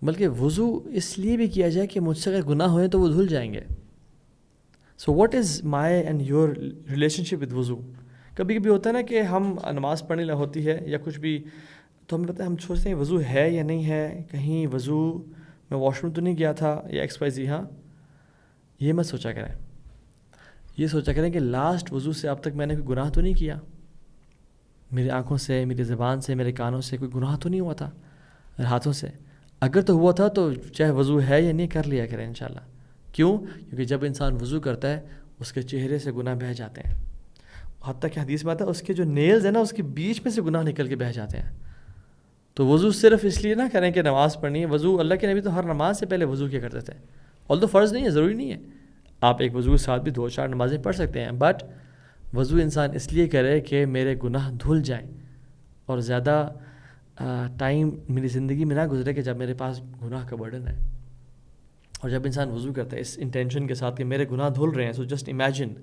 بلکہ وضو اس لیے بھی کیا جائے کہ مجھ سے اگر گناہ ہوئے تو وہ دھل جائیں گے. So what is my and your relation ship with وضو؟ کبھی کبھی ہوتا ہے نا کہ ہم نماز پڑھنے ہوتی ہے یا کچھ بھی, تو ہم پتہ ہم سوچتے ہیں وضو ہے یا نہیں ہے, کہیں وضو میں واش روم تو نہیں گیا تھا یا ایکس وائی زی. ہاں, یہ مت سوچا کریں. یہ سوچا کریں کہ لاسٹ وضو سے اب تک میں نے کوئی گناہ تو نہیں کیا, میری آنکھوں سے, میری زبان سے, میرے کانوں سے کوئی گناہ تو نہیں ہوا تھا, میرے ہاتھوں سے. اگر تو ہوا تھا تو چاہے وضو ہے یا نہیں کر لیا کریں انشاءاللہ. کیوں؟ کیونکہ جب انسان وضو کرتا ہے اس کے چہرے سے گناہ بہہ جاتے ہیں. حتیٰ کہ حدیث میں آتا ہے اس کے جو نیلز ہیں نا اس کے بیچ میں سے گناہ نکل کے بہہ جاتے ہیں. تو وضو صرف اس لیے نہ کریں کہ نماز پڑھنی ہے. وضو, اللہ کے نبی تو ہر نماز سے پہلے وضو کیا کرتے تھے. although فرض نہیں ہے, ضروری نہیں ہے, آپ ایک وضو کے ساتھ بھی 2-4 نمازیں پڑھ سکتے ہیں, بٹ وضو انسان اس لیے کرے کہ میرے گناہ دھل جائیں اور زیادہ ٹائم میری زندگی میں نہ گزرے کہ جب میرے پاس گناہ کا برڈن ہے. اور جب انسان وضو کرتا ہے اس انٹینشن کے ساتھ کہ میرے گناہ دھل رہے ہیں, سو جسٹ امیجن.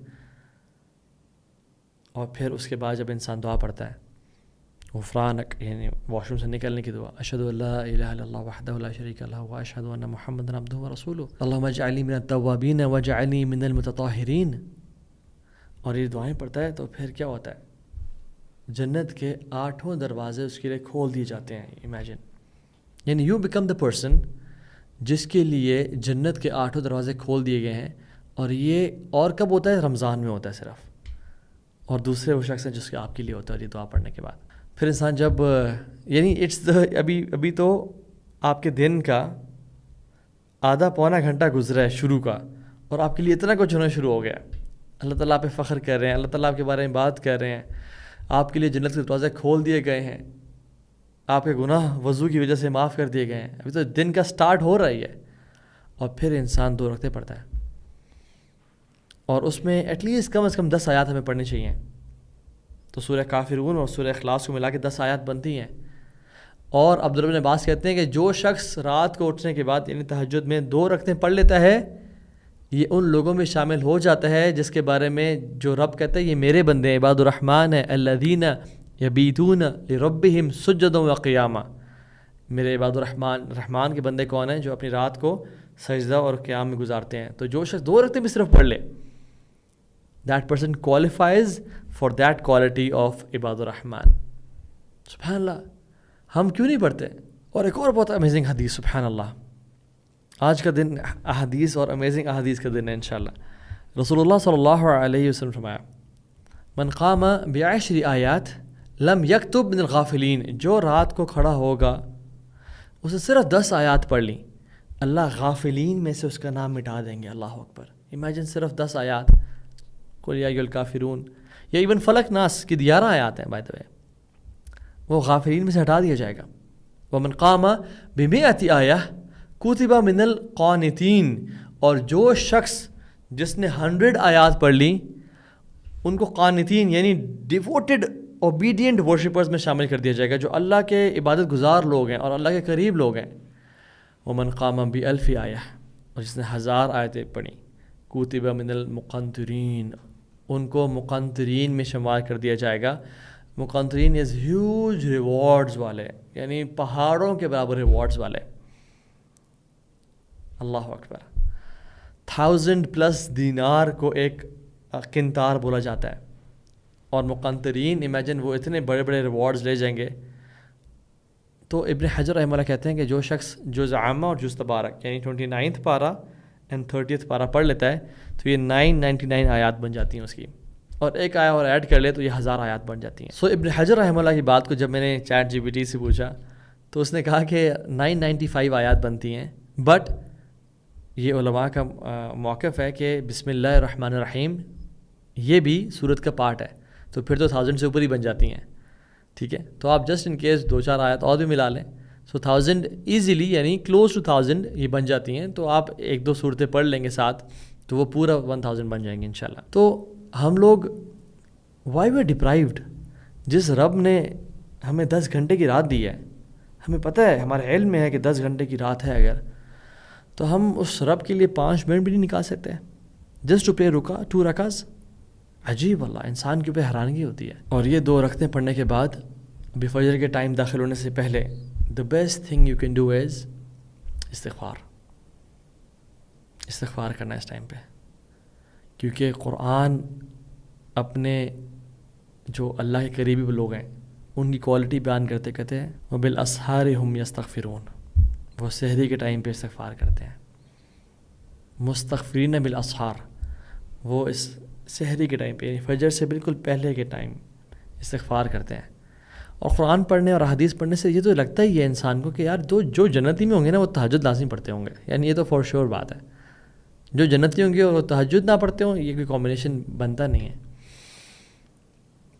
اور پھر اس کے بعد جب انسان دعا پڑھتا ہے غفرانک, یعنی واش روم سے نکلنے کی دعا, اشہد ان لا الہ الا اللہ وحدہ لا شریک لہ واشہد ان محمدا عبدہ ورسولہ اللہم اجعلنی من التوابین واجعلنی من المتطہرین. اور یہ دعائیں پڑھتا ہے تو پھر کیا ہوتا ہے, جنت کے 8 دروازے اس کے لیے کھول دیے جاتے ہیں. امیجن, یعنی یو بیکم دا پرسن جس کے لیے جنت کے 8 دروازے کھول دیے گئے ہیں. اور یہ اور کب ہوتا ہے؟ رمضان میں ہوتا ہے صرف. اور دوسرے وہ شخص ہیں جس کے آپ کے لیے ہوتا ہے یہ دعا پڑھنے کے بعد. پھر انسان جب یعنی اٹس ابھی تو آپ کے دن کا آدھا پونا گھنٹہ گزرا ہے شروع کا, اور آپ کے لیے اتنا کچھ ہونا شروع ہو گیا. اللہ تعالیٰ آپ پہ فخر کر رہے ہیں, اللہ تعالیٰ آپ کے بارے میں بات کر رہے ہیں, آپ کے لیے جنت کے دروازے کھول دیے گئے ہیں, آپ کے گناہ وضو کی وجہ سے معاف کر دیے گئے ہیں. ابھی تو دن کا سٹارٹ ہو رہی ہے, اور پھر انسان 2 رکعتیں پڑھتا ہے, اور اس میں ایٹ لیسٹ کم از کم 10 آیات ہمیں پڑھنی چاہیے. تو سورہ کافرون اور سورہ اخلاص کو ملا کے 10 آیات بنتی ہیں. اور عبداللہ بن عباس کہتے ہیں کہ جو شخص رات کو اٹھنے کے بعد یعنی تہجد میں 2 رکعتیں پڑھ لیتا ہے, یہ ان لوگوں میں شامل ہو جاتا ہے جس کے بارے میں جو رب کہتا ہے یہ میرے بندے ہیں, عباد الرحمن ہیں, الذین یبیتون لربہم سجدا وقیاما. میرے عباد الرحمن کے بندے کون ہیں؟ جو اپنی رات کو سجدہ اور قیام میں گزارتے ہیں. تو جو شخص 2 رکعتیں بھی صرف پڑھ لے, that person qualifies for that quality of عباد الرحمن. سبحان اللہ، ہم کیوں نہیں پڑھتے؟ اور ایک اور بہت امیزنگ حدیث، سبحان اللہ، آج کا دن احادیث اور امیزنگ احادیث کا دن ہے انشاءاللہ۔ رسول اللہ صلی اللہ علیہ وسلم فرمایا، من قام بعشر آیات لم یکتب من الغافلین، جو رات کو کھڑا ہوگا اسے صرف 10 آیات پڑھ لیں، اللہ غافلین میں سے اس کا نام مٹا دیں گے۔ اللہ اکبر، امیجن صرف 10 آیات، قل یا ایھا الکافرون، یا ایون فلق ناس کی 11 آیات ہیں بائی دا وے، وہ غافلین میں سے ہٹا دیا جائے گا۔ ومن قام بمئۃ آیہ کتب من القانتین، اور جو شخص جس نے 100 آیات پڑھ لی ان کو قانتین یعنی ڈیووٹڈ اوبیڈینٹ ورشپرز میں شامل کر دیا جائے گا، جو اللہ کے عبادت گزار لوگ ہیں اور اللہ کے قریب لوگ ہیں۔ ومن قام بألف آیہ، اور جس نے 1000 آیتیں پڑھیں، کتب من المقنطرین، ان کو مقنطرین میں شمار کر دیا جائے گا۔ مقنطرین از ہیوج ریوارڈز والے، یعنی پہاڑوں کے برابر ریوارڈز والے۔ اللہ اکبر، 1000+ دینار کو ایک قنطار بولا جاتا ہے، اور مقنطرین امیجن وہ اتنے بڑے بڑے ریوارڈز لے جائیں گے۔ تو ابن حجر رحمہ اللہ کہتے ہیں کہ جو شخص جز عامہ اور جز تبارک یعنی 29 پارہ اینڈ 30 پارہ پڑھ لیتا ہے تو یہ 999 آیات بن جاتی ہیں اس کی، اور ایک آیا اور ایڈ کر لے تو یہ 1000 آیات بن جاتی ہیں۔ سو ابن حجر رحمہ اللہ کی بات کو جب میں نے چیٹ جی پی ٹی سے پوچھا تو اس نے کہا کہ 995 آیات بنتی ہیں، بٹ یہ علماء کا موقف ہے کہ بسم اللہ الرحمن الرحیم یہ بھی سورت کا پارٹ ہے، تو پھر تو 1000 سے اوپر ہی بن جاتی ہیں، ٹھیک ہے۔ تو آپ جسٹ ان کیس 2-4 آیات اور بھی ملا لیں، سو 1000 ایزیلی یعنی کلوز ٹو 1000 یہ بن جاتی ہیں، تو آپ 1-2 صورتیں پڑھ لیں گے ساتھ تو وہ پورا 1000 بن جائیں گے انشاءاللہ۔ تو ہم لوگ وائی وی ڈپرائیوڈ، جس رب نے ہمیں 10 گھنٹے کی رات دی ہے، ہمیں پتہ ہے، ہمارے علم میں ہے کہ 10 گھنٹے کی رات ہے اگر، تو ہم اس رب کے لیے 5 منٹ بھی نہیں نکال سکتے جسٹ ٹو پلے 2 رکعز؟ عجیب، اللہ، انسان کے اوپر حیرانگی ہوتی ہے۔ اور یہ 2 رکعتیں پڑھنے کے بعد ابھی فجر کے ٹائم داخل ہونے سے پہلے the best thing you can do is استغفار کرنا اس ٹائم پہ، کیونکہ قرآن اپنے جو اللہ کے قریبی لوگ ہیں ان کی کوالٹی بیان کرتے کہتے ہیں وَبِالْأَسْحَارِ هُمْ يَسْتَغْفِرُونَ، وہ سحری کے ٹائم پہ استغفار کرتے ہیں۔ مستغفرین بالاسحار، وہ اس سحری کے ٹائم پہ یعنی فجر سے بالکل پہلے کے ٹائم استغفار کرتے ہیں۔ اور قرآن پڑھنے اور حدیث پڑھنے سے یہ تو لگتا ہی ہے انسان کو کہ یار جو جنتی میں ہوں گے نا وہ تہجد لازم پڑھتے ہوں گے، یعنی یہ تو فور شیور بات ہے، جو جنتی ہوں گے اور وہ تہجد نہ پڑھتے ہوں، یہ کوئی کمبینیشن بنتا نہیں ہے۔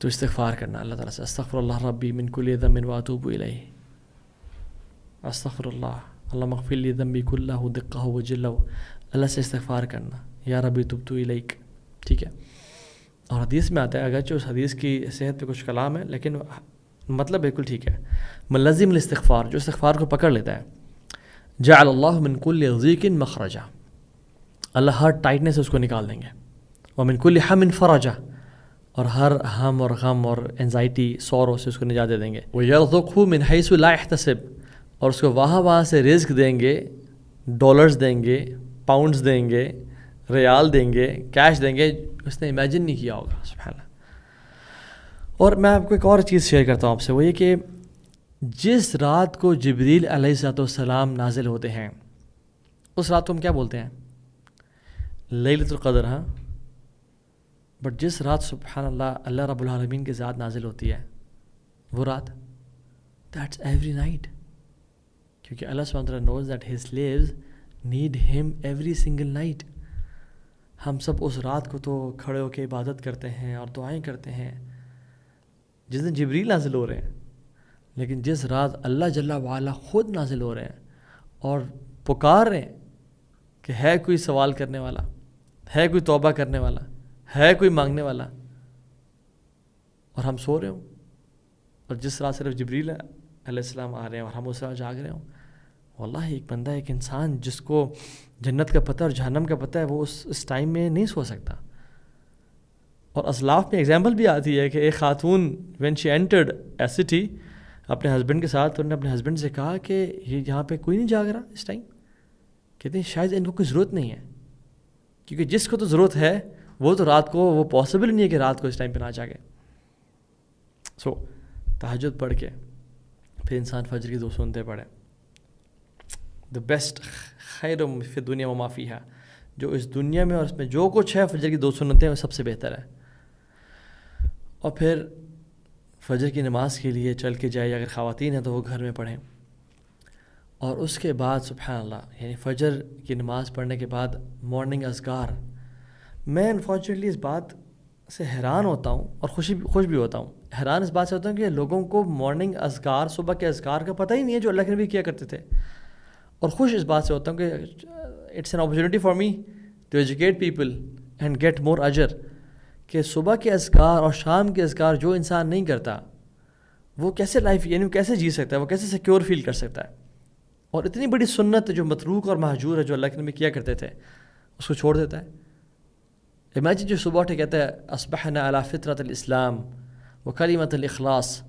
تو استغفار کرنا اللہ تعالیٰ سے، استغفر اللہ ربی من کل ذنب واتوب الیہ، استغفر اللہ اللہم اغفر لی ذنبی کلہ دقہ وجلہ، اللہ سے استغفار کرنا، یا ربی تبت الیک، ٹھیک ہے۔ اور حدیث میں آتا ہے، اگرچہ اس حدیث کی صحت پہ کچھ کلام ہے لیکن مطلب بالکل ٹھیک ہے، ملزم الاستغفار، جو استغفار کو پکڑ لیتا ہے، جعل اللہ من کل ضیق مخرجا، اللہ ہر ٹائٹنس سے اس کو نکال دیں گے، ومن کل ہم فرجا، اور ہر ہم اور غم اور انزائٹی سورو سے اس کو نجات دے دیں گے، وَيَرْزُقْهُ مِنْ حَيْثُ لَا يَحْتَسِبْ، اور اس کو وہاں سے رزق دیں گے، ڈالرز دیں گے، پاؤنڈز دیں گے، ریال دیں گے، کیش دیں گے، اس نے امیجن نہیں کیا ہوگا، سبحان اللہ۔ اور میں آپ کو ایک اور چیز شیئر کرتا ہوں آپ سے، وہ یہ کہ جس رات کو جبریل علیہ السلام نازل ہوتے ہیں اس رات کو ہم کیا بولتے ہیں؟ لیلۃ القدر، ہاں، بٹ جس رات سبحان اللہ اللہ رب العالمین کی ذات نازل ہوتی ہے وہ رات، دیٹس ایوری نائٹ، کیونکہ اللہ سبحانہ وتعالیٰ knows that his slaves need him every single night. ہم سب اس رات کو تو کھڑے ہو کے عبادت کرتے ہیں اور دعائیں کرتے ہیں جس دن جبریل نازل ہو رہے ہیں، لیکن جس رات اللہ جل وعلا خود نازل ہو رہے ہیں اور پکار رہے ہیں کہ ہے کوئی سوال کرنے والا، ہے کوئی توبہ کرنے والا، ہے کوئی مانگنے والا، اور ہم سو رہے ہوں، اور جس رات صرف جبریل علیہ السلام آ رہے ہیں اور ہم اس رات جاگ رہے ہوں، واللہ ایک بندہ، ایک انسان جس کو جنت کا پتہ اور جہنم کا پتہ ہے، وہ اس ٹائم میں نہیں سو سکتا۔ اور اسلاف میں ایگزامپل بھی آتی ہے کہ ایک خاتون when she entered a city اپنے ہسبینڈ کے ساتھ، انہوں نے اپنے ہسبینڈ سے کہا کہ یہ یہاں پہ کوئی نہیں جاگ رہا اس ٹائم، کہتے ہیں شاید ان کو کوئی ضرورت نہیں ہے، کیونکہ جس کو تو ضرورت ہے وہ تو رات کو، وہ پاسبل نہیں ہے کہ رات کو اس ٹائم پہ نہ جاگے۔ سو تہجد پڑھ کے پھر انسان فجر کی 2 سنتیں پڑھے. دا بیسٹ خیر فی دنیا و ما فیہا، جو اس دنیا میں اور اس میں جو کچھ ہے فجر کی 2 سنتیں وہ سب سے بہتر ہے. اور پھر فجر کی نماز کے لیے چل کے جائے، اگر خواتین ہیں تو وہ گھر میں پڑھیں. اور اس کے بعد سبحان اللہ، یعنی فجر کی نماز پڑھنے کے بعد مارننگ اذکار. میں انفارچونیٹلی اس بات سے حیران ہوتا ہوں اور خوش بھی ہوتا ہوں. حیران اس بات سے ہوتا ہوں کہ لوگوں کو مارننگ اذکار، صبح کے اذکار کا پتہ ہی نہیں ہے جو اللہ کے نبی کیا کرتے تھے. اور خوش اس بات سے ہوتا ہوں کہ it's an opportunity for me to educate people and get more اجر، کہ صبح کے اذکار اور شام کے اذکار جو انسان نہیں کرتا وہ کیسے لائف، یعنی وہ کیسے جی سکتا ہے، وہ کیسے سیکیور فیل کر سکتا ہے. اور اتنی بڑی سنت جو متروک اور مہجور ہے، جو اللہ کے نبی کیا کرتے تھے، اس کو چھوڑ دیتا ہے. امیجن جو صبح اٹھے کہتا ہے اصبحنا علی فطرۃ الاسلام وکلمۃ الاخلاص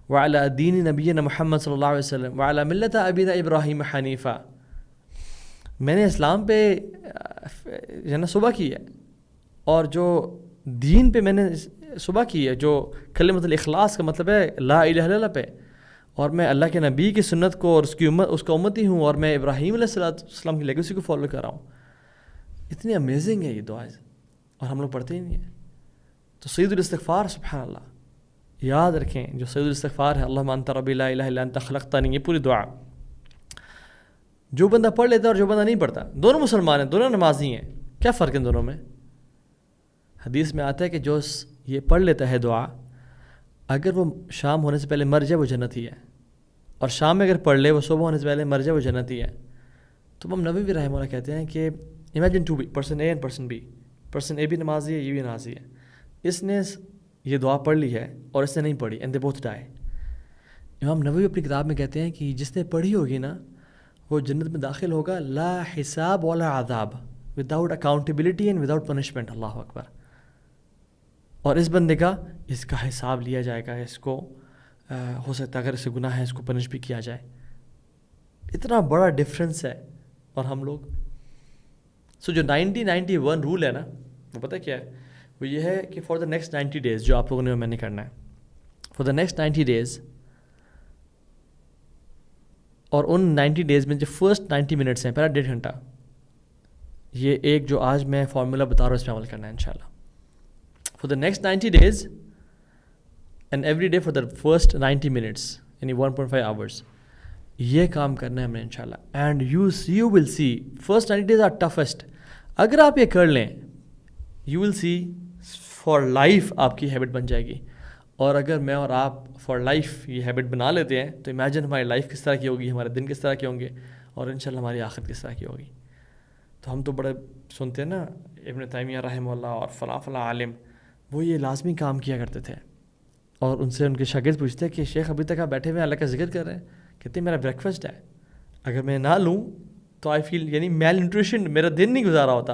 وعلی دین نبینا محمد صلی اللہ علیہ وسلم وعلی ملت ابینا ابراہیم حنیفہ. میں نے اسلام پہ جو نا صبح کی ہے، اور جو دین پہ میں نے صبح کی ہے، جو کلمۃ الاخلاص کا مطلب ہے لا الہ الا اللہ پہ، اور میں اللہ کے نبی کی سنت کو اور اس کا امتی ہوں، اور میں ابراہیم علیہ السلام کی لیگیسی کو فالو کر رہا ہوں. اتنی امیزنگ ہے یہ دعائیں، اور ہم لوگ پڑھتے ہی نہیں ہیں. تو سید الاستغفار سبحان اللہ یاد رکھیں، جو سید الاستغفار ہے اللہم انت ربی لا الہ الا انت خلقتنی، یہ پوری دعا جو بندہ پڑھ لیتا ہے اور جو بندہ نہیں پڑھتا، دونوں مسلمان ہیں، دونوں نمازی ہیں، کیا فرق ہے دونوں میں؟ حدیث میں آتا ہے کہ جو یہ پڑھ لیتا ہے دعا، اگر وہ شام ہونے سے پہلے مر جائے وہ جنتی ہے، اور شام میں اگر پڑھ لے وہ صبح ہونے سے پہلے مر جائے وہ جنتی ہے. تو امام نووی رحمہ اللہ کہتے ہیں کہ imagine to be person A and person B, person A بھی نمازی ہے، یہ بھی نمازی ہے. اس نے یہ دعا پڑھ لی ہے اور اس نے نہیں پڑھی، اینڈ دے بوتھ ڈائی. امام نووی اپنی کتاب میں کہتے ہیں کہ جس نے پڑھی ہوگی نا وہ جنت میں داخل ہوگا لا حساب ولا عذاب، without accountability and without punishment. اللہ اکبر. اور اس بندے کا اس کا حساب لیا جائے گا، اس کو ہو سکتا ہے اگر اسے گناہ ہے اس کو پنش بھی کیا جائے. اتنا بڑا ڈفرینس ہے. اور ہم لوگ جو 90-91 رول ہے نا، وہ پتہ کیا ہے؟ وہ یہ ہے کہ فار دا نیکسٹ 90 days جو آپ لوگوں نے میں نے کرنا ہے، فار دا نیکسٹ 90 days، اور ان 90 days میں جو فرسٹ 90 minutes ہیں، پہلا 1.5 گھنٹہ، یہ ایک جو آج میں فارمولا بتا رہا ہوں اس پہ عمل کرنا ہے انشاءاللہ. For the next 90 days and every day for the first 90 minutes یعنی 1.5 hours یہ کام کرنا ہے ہم نے انشاءاللہ. And you will see first 90 days are toughest. اگر آپ یہ کر لیں you will see for life آپ کی ہیبٹ بن جائے گی. اور اگر میں اور آپ for life یہ ہیبٹ بنا لیتے ہیں تو امیجن ہماری لائف کس طرح کی ہوگی، ہمارے دن کس طرح کے ہوں گے، اور انشاءاللہ ہماری آخرت کس طرح کی ہوگی. تو ہم تو بڑے سنتے ہیں نا ابن تیمیہ رحمہ اللہ اور فلاں فلاں عالم، وہ یہ لازمی کام کیا کرتے تھے. اور ان سے ان کے شاگرد پوچھتے کہ شیخ ابھی تک آپ بیٹھے ہوئے اللہ کا ذکر کر رہے ہیں، کہتے ہیں میرا بریک فاسٹ ہے، اگر میں نہ لوں تو آئی فیل یعنی میل نیوٹریشن، میرا دن نہیں گزارا ہوتا.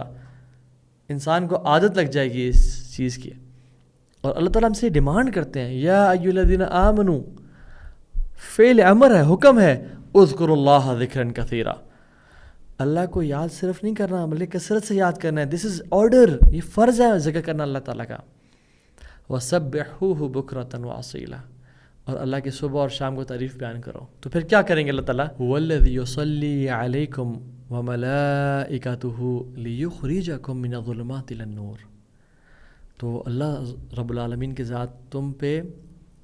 انسان کو عادت لگ جائے گی اس چیز کی. اور اللہ تعالیٰ ہم سے ڈیمانڈ کرتے ہیں یا ایھا الذین آمنوا، فعل امر ہے، حکم ہے، اذکروا اللہ ذکرا کثیرا. اللہ کو یاد صرف نہیں کرنا بلکہ کثرت سے یاد کرنا ہے. دس از آرڈر، یہ فرض ہے ذکر کرنا اللہ تعالیٰ کا. وَسَبِّحُوهُ بُكْرَةً وَأَصِيلًا، اور اللہ کی صبح اور شام کو تعریف بیان کرو. تو پھر کیا کریں گے اللہ تعالیٰ؟ وَالَّذِي يُصَلِّي عَلَيْكُمْ وَمَلَائِكَتُهُ لِيُخْرِجَكُم مِّنَ الظُّلُمَاتِ إِلَى النُّورِ. تو اللہ رب العالمین کی ذات تم پہ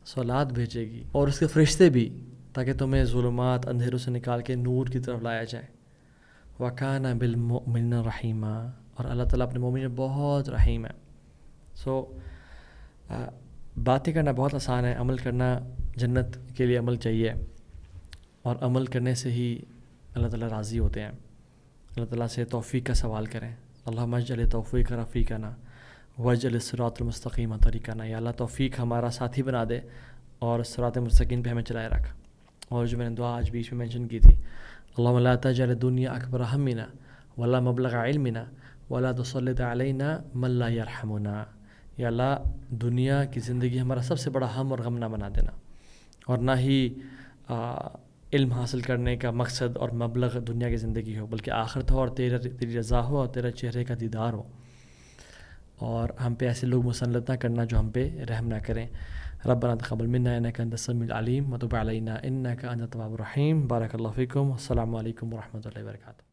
صلات بھیجے گی اور اس کے فرشتے بھی، تاکہ تمہیں ظلمات اندھیروں سے نکال کے نور کی طرف لایا جائے. وَكَانَ بِالْمُؤْمِنِينَ رَحِيمًا، اور اللہ تعالیٰ اپنے مومنین بہت رحیم ہے. باتیں کرنا بہت آسان ہے، عمل کرنا جنت کے لیے عمل چاہیے، اور عمل کرنے سے ہی اللہ تعالیٰ راضی ہوتے ہیں. اللہ تعالیٰ سے توفیق کا سوال کریں. اللہم اجعل توفیق رفیقنا واجعل الصراط المستقیم طریقنا. یا اللہ توفیق ہمارا ساتھی بنا دے اور صراط مستقیم پہ ہمیں چلائے رکھ. اور جو میں نے دعا آج بیچ میں مینشن کی تھی، اللہم لا تجعل الدنیا اکبر ہمنا ولا مبلغ علمنا ولا تسلط علینا من لا یرحمنا. یا اللہ دنیا کی زندگی ہمارا سب سے بڑا ہم اور غم نہ بنا دینا، اور نہ ہی علم حاصل کرنے کا مقصد اور مبلغ دنیا کی زندگی ہو، بلکہ آخرت ہو اور تیری رضا ہو اور تیرے چہرے کا دیدار ہو. اور ہم پہ ایسے لوگ مسلط نہ کرنا جو ہم پہ رحم نہ کریں. ربنا تقبل منا انک انت السمیع العلیم وتب علینا انک انت التواب الرحیم. بارک اللہ فیکم. السلام علیکم ورحمۃ اللہ وبرکاتہ.